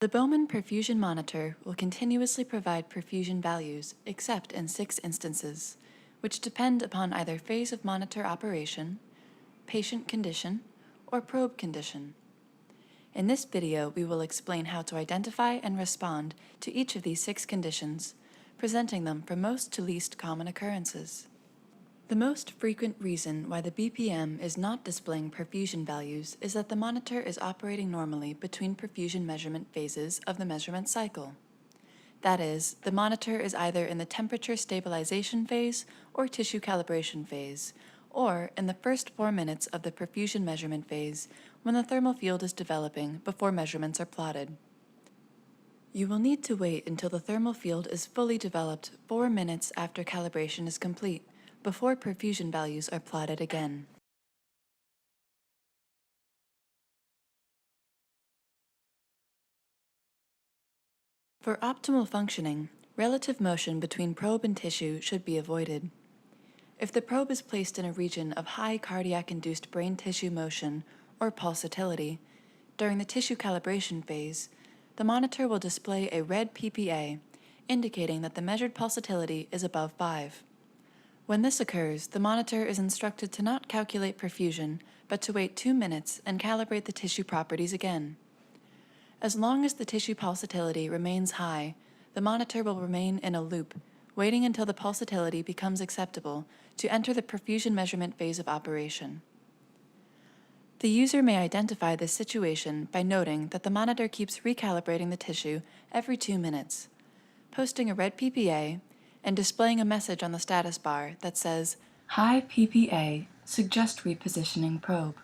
The Bowman Perfusion monitor will continuously provide perfusion values except in 6 instances, which depend upon either phase of monitor operation, patient condition, or probe condition. In this video, we will explain how to identify and respond to each of these 6 conditions, presenting them from most to least common occurrences. The most frequent reason why the BPM is not displaying perfusion values is that the monitor is operating normally between perfusion measurement phases of the measurement cycle. That is, the monitor is either in the temperature stabilization phase or tissue calibration phase, or in the first 4 minutes of the perfusion measurement phase when the thermal field is developing before measurements are plotted. You will need to wait until the thermal field is fully developed 4 minutes after calibration is complete, before perfusion values are plotted again. For optimal functioning, relative motion between probe and tissue should be avoided. If the probe is placed in a region of high cardiac-induced brain tissue motion, or pulsatility, during the tissue calibration phase, the monitor will display a red PPA, indicating that the measured pulsatility is above 5. When this occurs, the monitor is instructed to not calculate perfusion, but to wait 2 minutes and calibrate the tissue properties again. As long as the tissue pulsatility remains high, the monitor will remain in a loop, waiting until the pulsatility becomes acceptable to enter the perfusion measurement phase of operation. The user may identify this situation by noting that the monitor keeps recalibrating the tissue every 2 minutes, posting a red PPA, and displaying a message on the status bar that says, "High PPA, suggest repositioning probe."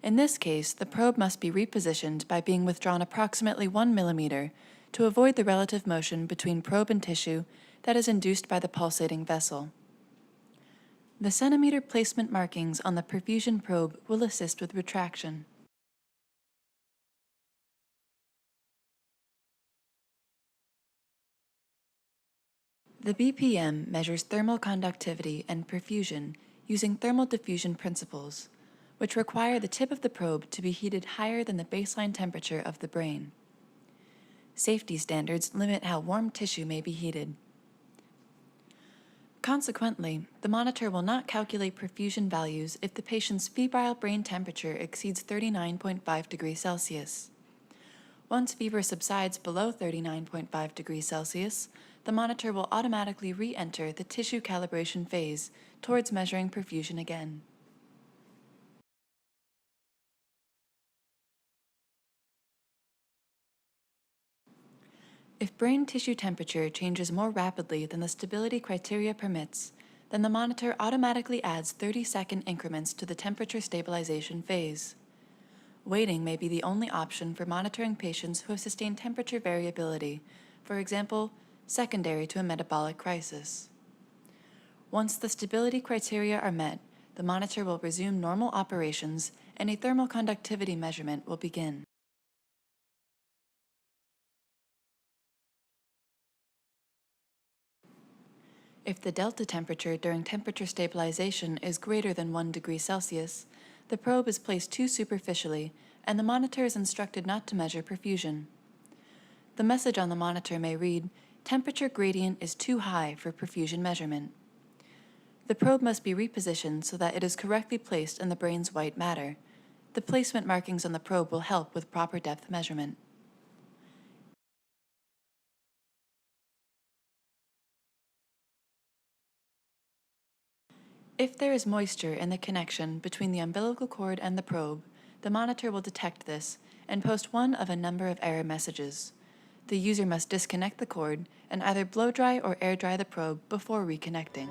In this case, the probe must be repositioned by being withdrawn approximately 1 millimeter to avoid the relative motion between probe and tissue that is induced by the pulsating vessel. The centimeter placement markings on the perfusion probe will assist with retraction. The BPM measures thermal conductivity and perfusion using thermal diffusion principles, which require the tip of the probe to be heated higher than the baseline temperature of the brain. Safety standards limit how warm tissue may be heated. Consequently, the monitor will not calculate perfusion values if the patient's febrile brain temperature exceeds 39.5 degrees Celsius. Once fever subsides below 39.5 degrees Celsius, the monitor will automatically re-enter the tissue calibration phase towards measuring perfusion again. If brain tissue temperature changes more rapidly than the stability criteria permits, then the monitor automatically adds 30-second increments to the temperature stabilization phase. Waiting may be the only option for monitoring patients who have sustained temperature variability, for example, secondary to a metabolic crisis. Once the stability criteria are met, the monitor will resume normal operations and a thermal conductivity measurement will begin. If the delta temperature during temperature stabilization is greater than 1 degree Celsius, the probe is placed too superficially and the monitor is instructed not to measure perfusion. The message on the monitor may read, "Temperature gradient is too high for perfusion measurement." The probe must be repositioned so that it is correctly placed in the brain's white matter. The placement markings on the probe will help with proper depth measurement. If there is moisture in the connection between the umbilical cord and the probe, the monitor will detect this and post one of a number of error messages. The user must disconnect the cord and either blow dry or air dry the probe before reconnecting.